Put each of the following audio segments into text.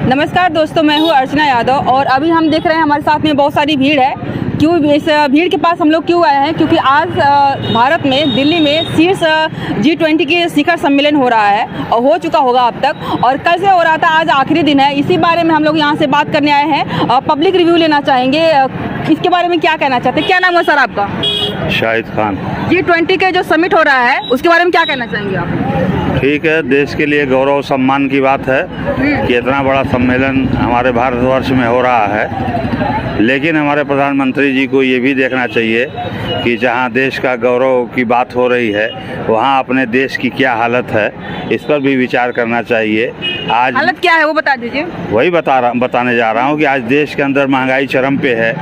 नमस्कार दोस्तों, मैं हूँ अर्चना यादव और अभी हम देख रहे हैं हमारे साथ में बहुत सारी भीड़ है। क्यों इस भीड़ के पास हम लोग क्यों आए हैं? क्योंकि आज भारत में दिल्ली में शीर्ष G20 के शिखर सम्मेलन हो रहा है और हो चुका होगा अब तक, और कल से हो रहा था, आज आखिरी दिन है। इसी बारे में हम लोग यहाँ से बात करने आए हैं और पब्लिक रिव्यू लेना चाहेंगे। इसके बारे में क्या कहना चाहते हैं? क्या नाम है सर आपका? शाहिद खान। G20 के जो समिट हो रहा है उसके बारे में क्या कहना चाहेंगे आप? ठीक है, देश के लिए गौरव सम्मान की बात है कि इतना बड़ा सम्मेलन हमारे भारतवर्ष में हो रहा है, लेकिन हमारे प्रधानमंत्री जी को ये भी देखना चाहिए कि जहाँ देश का गौरव की बात हो रही है वहाँ अपने देश की क्या हालत है, इस पर भी विचार करना चाहिए। आज हालत क्या है वो बता दीजिए। वही बताने जा रहा हूँ कि आज देश के अंदर महंगाई चरम पे है,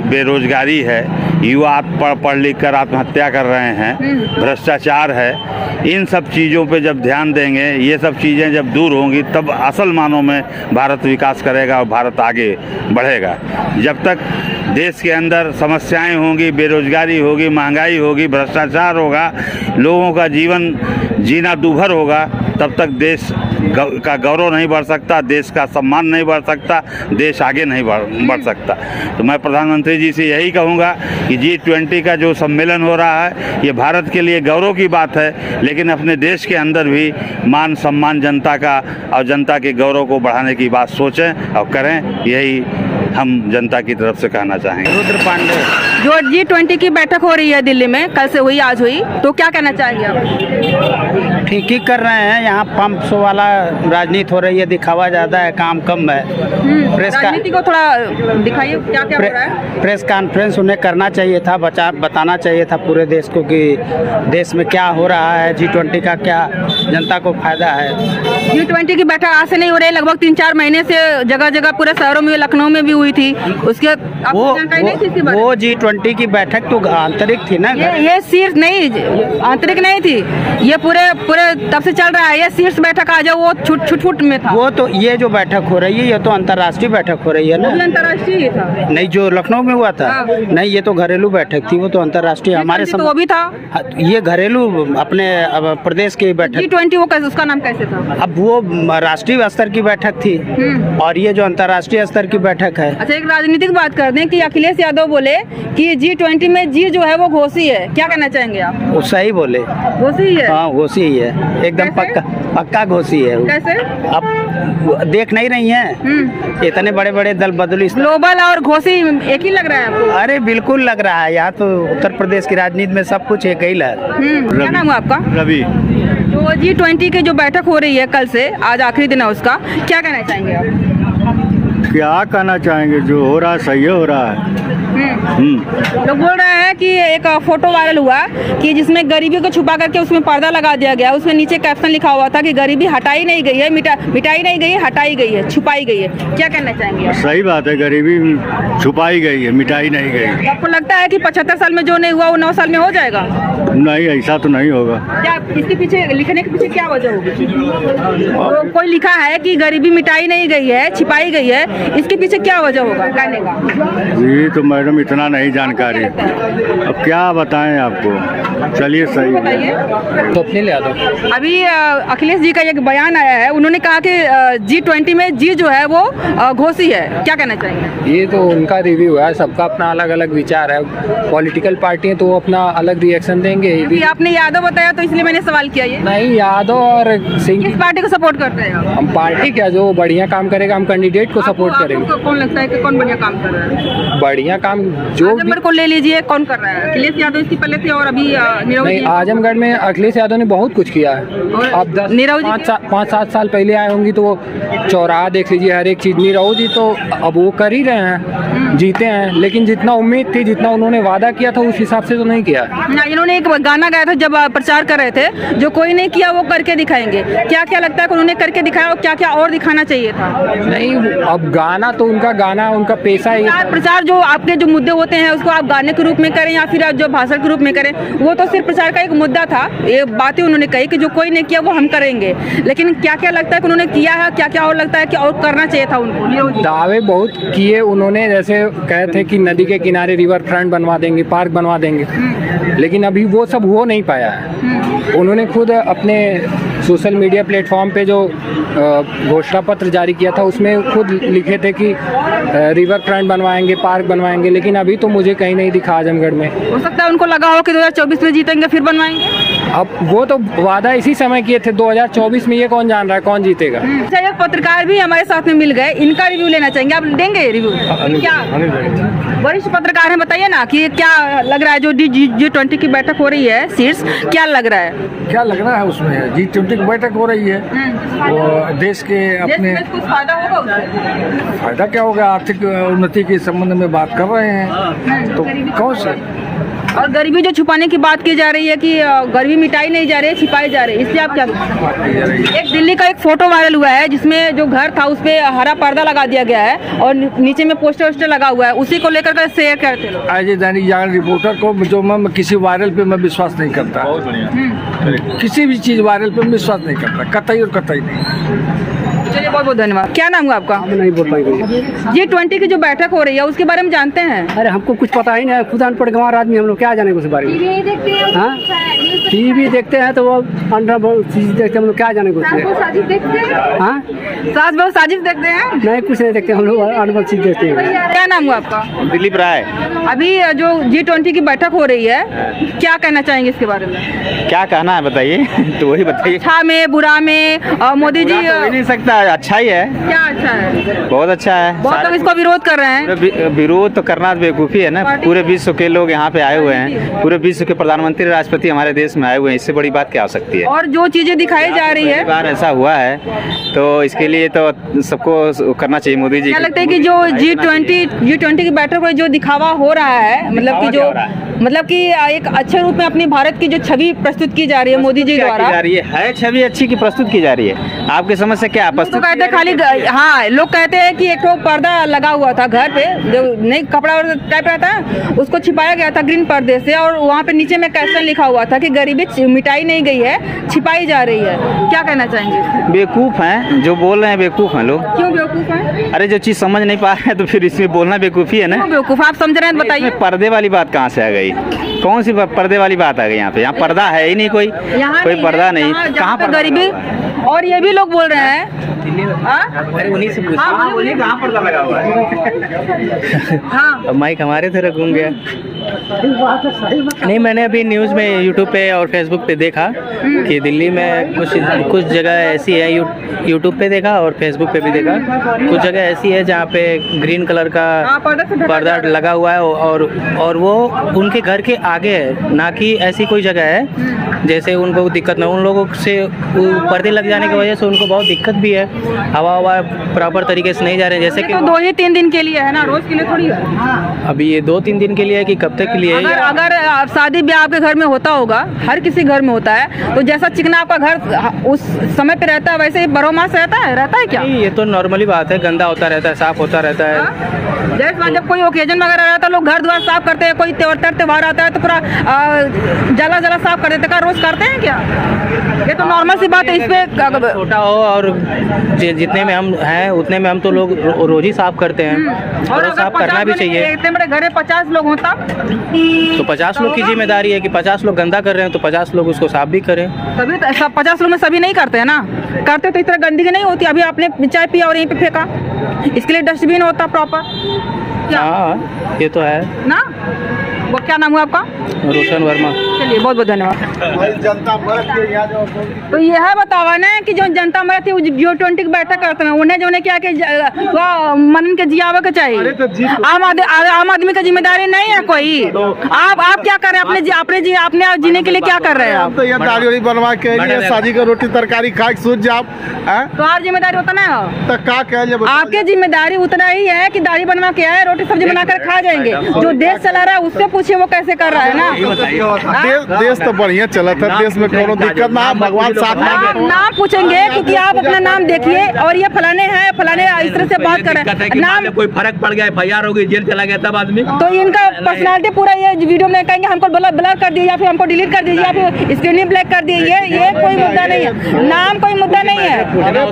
बेरोजगारी है, युवा पढ़ लिख कर आत्महत्या कर रहे हैं, भ्रष्टाचार है। इन सब चीज़ों पे जब ध्यान देंगे, ये सब चीज़ें जब दूर होंगी, तब असल मानों में भारत विकास करेगा और भारत आगे बढ़ेगा। जब तक देश के अंदर समस्याएं होंगी, बेरोजगारी होगी, महंगाई होगी, भ्रष्टाचार होगा, लोगों का जीवन जीना दूभर होगा, तब तक देश का गौरव नहीं बढ़ सकता, देश का सम्मान नहीं बढ़ सकता, देश आगे नहीं बढ़ सकता। तो मैं प्रधानमंत्री जी से यही कहूँगा कि G20 का जो सम्मेलन हो रहा है ये भारत के लिए गौरव की बात है, लेकिन अपने देश के अंदर भी मान सम्मान जनता का और जनता के गौरव को बढ़ाने की बात सोचें और करें। यही हम जनता की तरफ से कहना चाहेंगे। रुद्र पांडे। जो G20 की बैठक हो रही है दिल्ली में, कल से हुई, आज हुई, तो क्या कहना चाहेंगे आप? ठीक ही कर रहे हैं। यहाँ पंप वाला राजनीति हो रही है, दिखावा ज़्यादा है, काम कम है। राजनीति को थोड़ा दिखाइए, क्या क्या हो रहा है? प्रेस कॉन्फ्रेंस उन्हें करना चाहिए था, बताना चाहिए था पूरे देश को कि देश में क्या हो रहा है, G20 का क्या जनता को फायदा है। G20 की बैठक आज से नहीं हो रही है, लगभग 3-4 महीने से जगह जगह पूरे शहरों में, लखनऊ में भी हुई थी। उसके आपको जानकारी नहीं थी इसके बारे में? वो G20 की बैठक तो आंतरिक थी ना। ये शीर्ष नहीं, आंतरिक नहीं थी, ये पूरे तब से चल रहा है। ये शीर्ष बैठक आज वो छुट में था। वो तो ये जो बैठक हो रही है ये तो अंतर्राष्ट्रीय बैठक हो रही है ना। अंतर्राष्ट्रीय ही था नहीं, जो लखनऊ में हुआ था। हाँ। नहीं, ये तो घरेलू बैठक थी, वो तो अंतर्राष्ट्रीय हमारे तो वो भी था। ये घरेलू अपने प्रदेश की बैठक। G20 वो कैसे, उसका नाम कैसे था? अब वो राष्ट्रीय स्तर की बैठक थी और ये जो अंतर्राष्ट्रीय स्तर की बैठक है। अच्छा, एक राजनीतिक बात कर दें कि अखिलेश यादव बोले कि G20 में जी जो है वो घोषी है, क्या कहना चाहेंगे आप? वो सही बोले, घोषी ही है। हाँ घोषी ही है, एकदम पक्का घोषी है। कैसे? अब देख नहीं रही हैं इतने बड़े बड़े दल बदली। ग्लोबल और घोषी एक ही लग रहा है आपको? अरे बिल्कुल लग रहा है, यहाँ तो उत्तर प्रदेश की राजनीति में सब कुछ एक ही लग। क्या नाम है आपका? रवि। जो G20 की जो बैठक हो रही है कल से, आज आखिरी दिन है उसका, क्या कहना चाहेंगे आप? क्या कहना चाहेंगे, जो हो रहा है सही हो रहा है। लोग बोल रहे हैं कि एक फोटो वायरल हुआ कि जिसमें गरीबी को छुपा करके उसमें पर्दा लगा दिया गया, उसमें नीचे कैप्शन लिखा हुआ था कि गरीबी हटाई नहीं गई है, मिटाई नहीं गई है, हटाई गई है, छुपाई गई है। क्या कहना चाहेंगे आप? सही बात है, गरीबी छुपाई गई है, मिटाई नहीं गई। आपको लगता है कि 75 साल में जो नहीं हुआ वो 9 साल में हो जाएगा? नहीं, ऐसा तो नहीं होगा। क्या इसके पीछे, लिखने के पीछे क्या वजह होगी? तो कोई लिखा है कि गरीबी मिटाई नहीं गई है, छिपाई गई है, इसके पीछे क्या वजह होगा कहने का? ये तो मैडम इतना नहीं जानकारी, अब क्या बताएं आपको। चलिए सही है। तो ले आता। अभी अखिलेश जी का एक बयान आया है, उन्होंने कहा कि G20 में जी जो है वो घोषी है, क्या कहना चाहेंगे? ये तो उनका रिव्यू है, सबका अपना अलग अलग विचार है। पॉलिटिकल पार्टी है तो वो अपना अलग रिएक्शन देंगे। आपने यादव बताया तो इसलिए मैंने सवाल किया। ये नहीं, यादव और सिंह किस पार्टी को सपोर्ट करते हैं आप? हम पार्टी क्या, जो बढ़िया काम करेगा हम कैंडिडेट को सपोर्ट करेंगे। आपको कौन लगता है कि कौन बढ़िया काम कर रहा है? बढ़िया काम जो आजमगढ़ को ले लीजिए, कौन कर रहा है? अखिलेश यादव इससे पहले थे और अभी नीरव नहीं, जी। आजमगढ़ में अखिलेश यादव ने बहुत कुछ किया है। अब 5-7 साल पहले आए होंगी तो वो चौराहा देख लीजिए, हर एक चीज। नीरव जी तो अब वो कर ही रहे हैं, जीते हैं, लेकिन जितना उम्मीद थी, जितना उन्होंने वादा किया था उस हिसाब से तो नहीं किया। इन्होंने एक गाना गाया था जब प्रचार कर रहे थे, जो कोई नहीं किया वो करके दिखाएंगे। क्या क्या लगता है कि उन्होंने करके दिखाया और क्या क्या और दिखाना चाहिए था? नहीं, अब गाना तो उनका पेशा है। प्रचार जो आपके जो मुद्दे होते हैं उसको आप गाने के रूप में करें या फिर जो भाषण के रूप में करें, वो तो सिर्फ प्रचार का एक मुद्दा था। ये बातें उन्होंने कही कि जो कोई नहीं किया वो हम करेंगे, लेकिन क्या क्या लगता है कि उन्होंने किया है, क्या क्या और लगता है कि और करना चाहिए था उनको? दावे बहुत किए उन्होंने, जैसे कहे थे कि नदी के किनारे रिवर फ्रंट बनवा देंगे, पार्क बनवा देंगे, लेकिन अभी वो सब हो नहीं पाया है। उन्होंने खुद अपने सोशल मीडिया प्लेटफॉर्म पे जो घोषणा पत्र जारी किया था उसमें खुद लिखे थे कि रिवर फ्रंट बनवाएंगे, पार्क बनवाएंगे, लेकिन अभी तो मुझे कहीं नहीं दिखा आजमगढ़ में। हो सकता है उनको लगा हो कि 2024 में जीतेंगे फिर बनवाएंगे। अब वो तो वादा इसी समय किए थे, 2024 में ये कौन जान रहा है कौन जीतेगा। अच्छा, एक पत्रकार भी हमारे साथ में मिल गए, इनका रिव्यू लेना चाहेंगे, आप देंगे रिव्यू? क्या वरिष्ठ पत्रकार हैं, बताइए ना कि क्या लग रहा है जो G20 की बैठक हो रही है शीर्ष, क्या लग रहा है? क्या लग रहा है उसमें G20 की बैठक हो रही है, वो देश के अपने कुछ फायदा होगा उससे? फायदा क्या होगा, आर्थिक उन्नति के संबंध में बात कर रहे हैं, तो कौन सा। और गरीबी जो छुपाने की बात की जा रही है कि गरीबी मिटाई नहीं जा रही है, छिपाई जा रही है, इसलिए आप क्या? एक दिल्ली का एक फोटो वायरल हुआ है जिसमें जो घर था उस पे हरा पर्दा लगा दिया गया है और नीचे में पोस्टर वोस्टर लगा हुआ है, उसी को लेकर के शेयर करते लोग। आज दैनिक जागरण रिपोर्टर को जो मैं किसी वायरल पे मैं विश्वास नहीं करता, किसी भी चीज वायरल पे मैं विश्वास नहीं करता, कतई और कतई नहीं। चलिए, बहुत बहुत धन्यवाद। क्या नाम हुआ आपका? नहीं बोल पाएंगे। G20 की जो बैठक हो रही है उसके बारे में जानते हैं? अरे हमको कुछ पता ही नहीं, खुद अनपढ़ गंवार आदमी, हम लोग क्या जाने उस बारे में। टीवी देखते हैं तो वो अंडा चीज देखते हैं, हम लोग क्या जाने कुछ। हाँ, सास बहु साजिश देखते हैं? नहीं, कुछ नहीं देखते, हम लोग अनपढ़ चीज देखते हैं। क्या नाम हुआ आपका? दिलीप राय। अभी जो G20 की बैठक हो रही है, क्या कहना चाहेंगे इसके बारे में? क्या कहना है बताइए। तो वही बताइए। अच्छा में, बुरा में, मोदी जी हो ही नहीं सकता, अच्छा ही है। क्या अच्छा है? बहुत अच्छा है। बहुत लोग इसको विरोध कर रहे हैं। विरोध तो करना बेवकूफ़ी है ना, पूरे विश्व के लोग यहाँ पे आए हुए हैं, पूरे विश्व के प्रधानमंत्री राष्ट्रपति हमारे देश में आए हुए हैं, इससे बड़ी बात क्या हो सकती है। और जो चीजें दिखाई जा रही है, बार ऐसा हुआ है तो इसके लिए तो सबको करना चाहिए। मोदी जी क्या लगता है कि जो G20 की बैठक में जो दिखावा हो रहा है, मतलब कि एक अच्छे रूप में अपनी भारत की जो छवि प्रस्तुत की जा रही है मोदी जी द्वारा, है छवि अच्छी की प्रस्तुत की जा रही है। आपकी समझ से क्या तो कहते हैं खाली, हाँ, लोग कहते हैं कि एक तो पर्दा लगा हुआ था घर पे, जो नहीं कपड़ा और टाइप रहता है उसको छिपाया गया था ग्रीन पर्दे से, और वहाँ पे नीचे में कैप्शन लिखा हुआ था कि गरीबी मिटाई नहीं गई है, छिपाई जा रही है। क्या कहना चाहेंगे? बेवकूफ़ हैं जो बोल रहे हैं, बेवकूफ़ हैं लोग। क्यों बेवकूफ़ हैं? अरे जो चीज़ समझ नहीं पा रहे हैं तो फिर इसमें बोलना बेवकूफ़ी है ना। क्यों बेवकूफ़? आप समझ रहे हैं, बताइए। पर्दे वाली बात कहाँ से आ गई? कौन सी पर्दे वाली बात आ गई यहाँ पे? यहाँ पर्दा है ही नहीं, कोई पर्दा नहीं। कहाँ पर गरीबी? और ये भी लोग बोल रहे हैं, उन्हीं से कहाँ पर्दा लगा हुआ है? अब माइक हमारे तरह घूम गया। नहीं, मैंने अभी न्यूज़ में यूट्यूब पे और फेसबुक पे देखा कि दिल्ली में कुछ जगह ऐसी है, यूट्यूब पे देखा और फेसबुक पे भी देखा, कुछ जगह ऐसी है जहाँ पे ग्रीन कलर का पर्दा लगा हुआ है और वो उनके घर के आगे है, ना कि ऐसी कोई जगह है जैसे उनको दिक्कत ना, उन लोगों से पर्दे लग जाने की वजह से उनको बहुत दिक्कत भी है, हवा प्रॉपर तरीके से नहीं जा रहे हैं। जैसे कि तो 2-3 दिन के लिए है ना, रोज के लिए थोड़ी है। अभी ये 2-3 दिन के लिए है कि कब तक के लिए है? अगर शादी ब्याह आपके घर में होता होगा, हर किसी घर में होता है, तो जैसा चिकना आपका घर उस समय पे रहता है वैसे ही बरहमास रहता है क्या? ये तो नॉर्मली बात है, गंदा होता रहता है, साफ होता रहता है। जैसे जब कोई ओकेजन वगैरह रहता है लोग घर द्वार साफ करते हैं, कोई त्योहार आता है तो पूरा जला साफ कर देते हैं, रोज करते हैं क्या? ये तो नॉर्मल सी बात है। इसमें छोटा हो और जितने में हम हैं उतने में हम तो लोग रोज ही साफ करते हैं और साफ करना भी चाहिए। इतने बड़े घर में 50 लोग होता तो 50 लोग की जिम्मेदारी है कि 50 लोग गंदा कर रहे हैं तो 50 लोग उसको साफ भी करें। तभी 50 लोग में सभी नहीं करते हैं ना, करते तो इस तरह गंदगी नहीं होती। अभी आपने चाय पिया और यहीं पे फेंका, इसके लिए डस्टबिन होता प्रॉपर। हाँ, ये तो है ना। वो क्या नाम हुआ आपका? रोशन वर्मा। चलिए, बहुत बहुत धन्यवाद। तो यह बतावा ना कि जो जनता मरत है G20 की बैठक करते हैं, उन्हें जो क्या कि मनन के जियावे के चाहिए। आम आदमी का जिम्मेदारी नहीं है कोई। आप क्या कर रहे हैं? अपने जीने के लिए क्या कर रहे हैं आप? तो ये दाढ़ी वाड़ी बनवा के लिए शादी का रोटी तरकारी खा के सूझ जाओ। तो आप जिम्मेदारी उतना है तो क्या कह, आपके जिम्मेदारी उतना ही है कि दाढ़ी बनवा के आए, रोटी सब्जी बनाकर खा जाएंगे। जो देश चला रहा है उससे पूछिए वो कैसे कर रहा है ना। देश तो बढ़िया चला था, देश में कोनो दिक्कत ना, भगवान साथ नाम पूछेंगे क्योंकि आप अपना नाम देखिए और ये फलाने हैं फलाने इस तरह से बात कर रहे हैं। नाम कोई फर्क पड़ गया, FIR हो गई, जेल चला गया तब आदमी। तो इनका पर्सनालिटी पूरा ये वीडियो में कहेंगे हमको ब्लर कर दीजिए या फिर हमको डिलीट कर दीजिए या फिर स्क्रीन ब्लैक कर दीजिए, ये कोई मुद्दा नहीं है। नाम कोई मुद्दा नहीं है। मुद्दा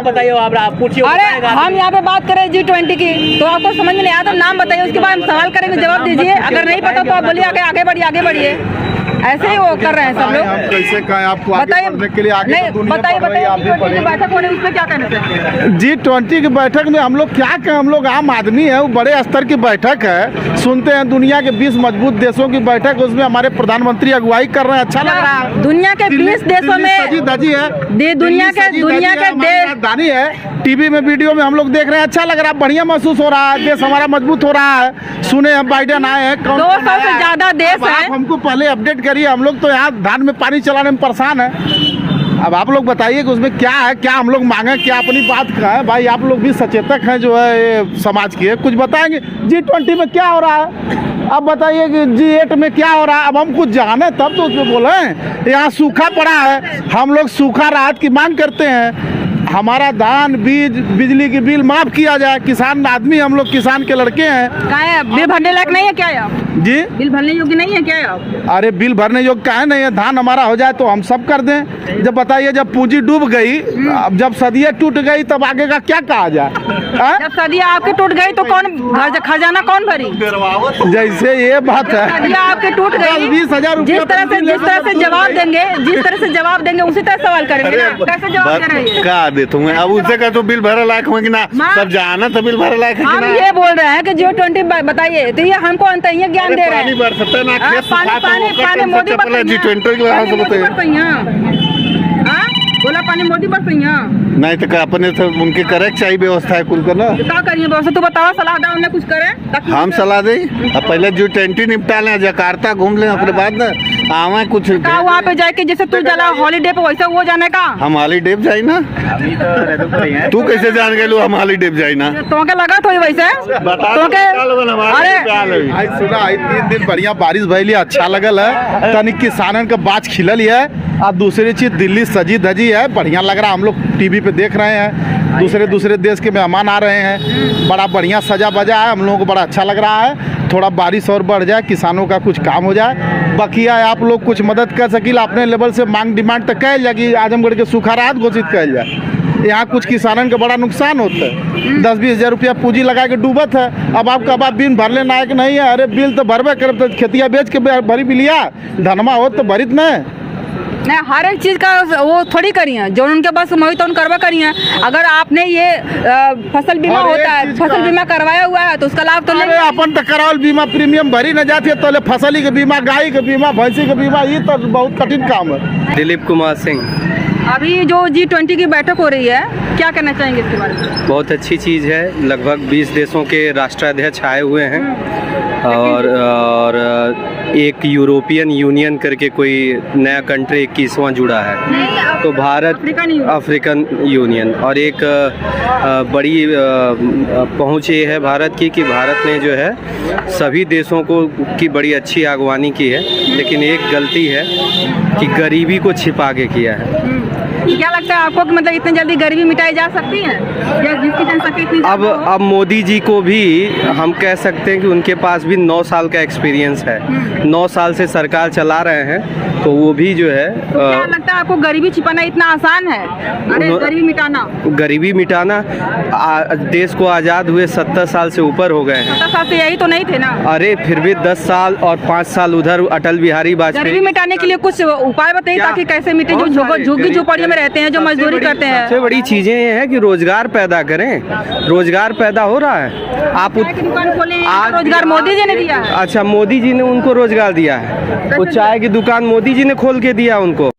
बताइए, आप पूछिए। अरे हम यहाँ पे बात करें G20 की, तो आपको समझ में नहीं आया तो नाम बताइए, उसके बाद हम सवाल करेंगे, जवाब दीजिए। अगर नहीं पता तो आप बोलिए आगे बढ़िए। ऐसे ही वो कर रहे हैं सब हम लोग। कैसे कहें आपको आगे बताइए बढ़ने के लिए आगे नहीं, तो दुनिया बताइए बढ़ रही है, आप भी G20 की बढ़ेंगे। बैठक हो रही है उसमें क्या कहना चाहिए? G20 की बैठक में हम लोग क्या कहें, हम लोग आम आदमी है, वो बड़े स्तर की बैठक है। सुनते हैं दुनिया के 20 मजबूत देशों की बैठक, उसमें हमारे प्रधानमंत्री अगुवाई कर रहे हैं, अच्छा लग रहा है। दुनिया के 20 देशों में सजी धजी है, दुनिया के देश राजधानी है। टीवी में वीडियो में हम लोग देख रहे हैं, अच्छा लग रहा है, बढ़िया महसूस हो रहा है, देश हमारा मजबूत हो रहा है। सुने हैं बाइडेन आए हैं, 200 से ज्यादा देश अब आप है। हमको पहले अपडेट करिए, हम लोग तो यहाँ धान में पानी चलाने में परेशान है। अब आप लोग बताइए कि उसमें क्या है, क्या हम लोग मांगे, क्या अपनी बात कहें। भाई आप लोग भी सचेतक हैं जो है ये समाज के, कुछ बताएंगे G20 में क्या हो रहा है। अब बताइए कि G8 में क्या हो रहा है। अब हम कुछ जाने तब तो उसमें बोले। यहाँ सूखा पड़ा है, हम लोग सूखा राहत की मांग करते हैं। हमारा धान बीज बिजली की बिल माफ किया जाए। किसान आदमी, हम लोग किसान के लड़के हैं। क्या है, बिल भरने लायक नहीं है क्या आप? जी बिल भरने योग्य नहीं है क्या आप? अरे बिल भरने योग्य काहे नहीं है, धान हमारा हो जाए तो हम सब कर दें। जब बताइए जब पूंजी डूब गई, अब जब सदियाँ टूट गई तब आगे का क्या कहा जाए। जब सदियाँ आपके टूट गई तो कौन खजाना कौन भरी? जैसे ये बात है, सदियाँ आपके टूट गई, 20,000 रुपया जिस तरह से जवाब देंगे उसी तरह सवाल करेंगे ना। कैसे जवाब दे रहे हैं? का दे तुम्हें अब उससे कह तो बिल भरे लायक हो कि ना, सब जाना तो बिल भरे लायक है कि हम ना। ये बोल रहे हैं कि G20 बताइए, तो ये हमको अंतरिय ज्ञान दे रहे पानी हैं। बरसता है ना, हाँ, खेत सूखा तो वो पानी मोदी पहले G20 के वजह से बताइए। बोला पानी मोदी बरसैया नहीं तो क्या अपने से उनके करे चाहिए व्यवस्था है कुल करना। क्या करिए व्यवस्था, तू बताओ, सलाह दे उन्हें कुछ करे ताकि हम सलाह दें, अब पहले G20 निपटा लें, जकार्ता घूम लें, अपने बाद ना आवे कुछ। का वहाँ पे जाके जैसे तू चला हॉलीडे पे वैसे वो जाने का। हम हॉलीडे पे जाई ना, तू कैसे जान गए हम हॉलीडे पे जाई ना। तो के लगा तो वैसे तो के अरे आज सुना आज 3 दिन बढ़िया बारिश भइली, अच्छा लगल है। तनिक किसानन का बाज खिलल है। और दूसरी चीज दिल्ली सजी धजी है, बढ़िया लग रहा। हम लोग टीवी पे देख रहे हैं, दूसरे देश के मेहमान आ रहे हैं, बड़ा बढ़िया सजा बजा है, हम लोगों को बड़ा अच्छा लग रहा है। थोड़ा बारिश और बढ़ जाए, किसानों का कुछ काम हो जाए, बकिया आप लोग कुछ मदद कर सकिल अपने लेवल से। मांग डिमांड तक कल जाए कि आजमगढ़ के सूखा राहत घोषित कल जाए। यहाँ कुछ किसानन का बड़ा नुकसान होता है, 10-20 हज़ार रुपया पूंजी लगा के डूबत है। अब आपका बात बिल भरले नायक नहीं है, अरे बिल तो भरबे कर, तो खेतिया बेच के भरी बिलिया, धनमा हो तो भरित नहीं। नहीं, हर एक चीज का वो थोड़ी करिए, जो उनके पास मोहित तो करवा करिए। अगर आपने ये फसल बीमा हर एक होता है, चीज फसल का- बीमा करवाया हुआ है तो उसका लाभ तो अरे लेंगे। अपन तो करावल बीमा प्रीमियम भरी न जाती है, तो फसली के बीमा, गाय के बीमा, भैंसी के बीमा, ये तो बहुत कठिन काम है। दिलीप कुमार सिंह। अभी जो G20 की बैठक हो रही है, क्या कहना चाहेंगे इसके बारे में? बहुत अच्छी चीज़ है। लगभग 20 देशों के राष्ट्राध्यक्ष आए हुए हैं और एक यूरोपियन यूनियन करके कोई नया कंट्री 21वां जुड़ा है, तो भारत अफ्रीकन यूनियन। और एक बड़ी पहुंच ये है भारत की कि भारत ने जो है सभी देशों को की बड़ी अच्छी आगवानी की है, लेकिन एक गलती है कि गरीबी को छिपा के किया है। क्या लगता है आपको कि मतलब इतनी जल्दी गरीबी मिटाई जा सकती है, या जिसकी जनसंख्या इतनी अब ज्यादा हो? अब मोदी जी को भी हम कह सकते हैं कि उनके पास भी 9 साल का एक्सपीरियंस है, 9 साल से सरकार चला रहे हैं, तो वो भी जो है क्या लगता है आपको गरीबी छिपाना इतना आसान है? अरे गरीबी मिटाना, गरीबी मिटाना देश को आज़ाद हुए 70 साल से ऊपर हो गए हैं। 70 साल से यही तो नहीं थे ना। अरे फिर भी 10 साल और 5 साल उधर अटल बिहारी गरीबी वाजपेयी। मिटाने के लिए कुछ उपाय बताइए क्या? ताकि कैसे मिटे, जो बहुत सारे झुग्गी झोपड़ियों में रहते हैं, जो मजदूरी करते सबसे हैं। बड़ी चीज़ें ये है कि रोजगार पैदा करें। रोजगार पैदा हो रहा है। आप चाय की दुकान खोले हैं, आज- रोजगार मोदी जी ने दिया है। अच्छा, मोदी जी ने उनको रोजगार दिया है, वो चाय की दुकान मोदी जी ने खोल के दिया उनको।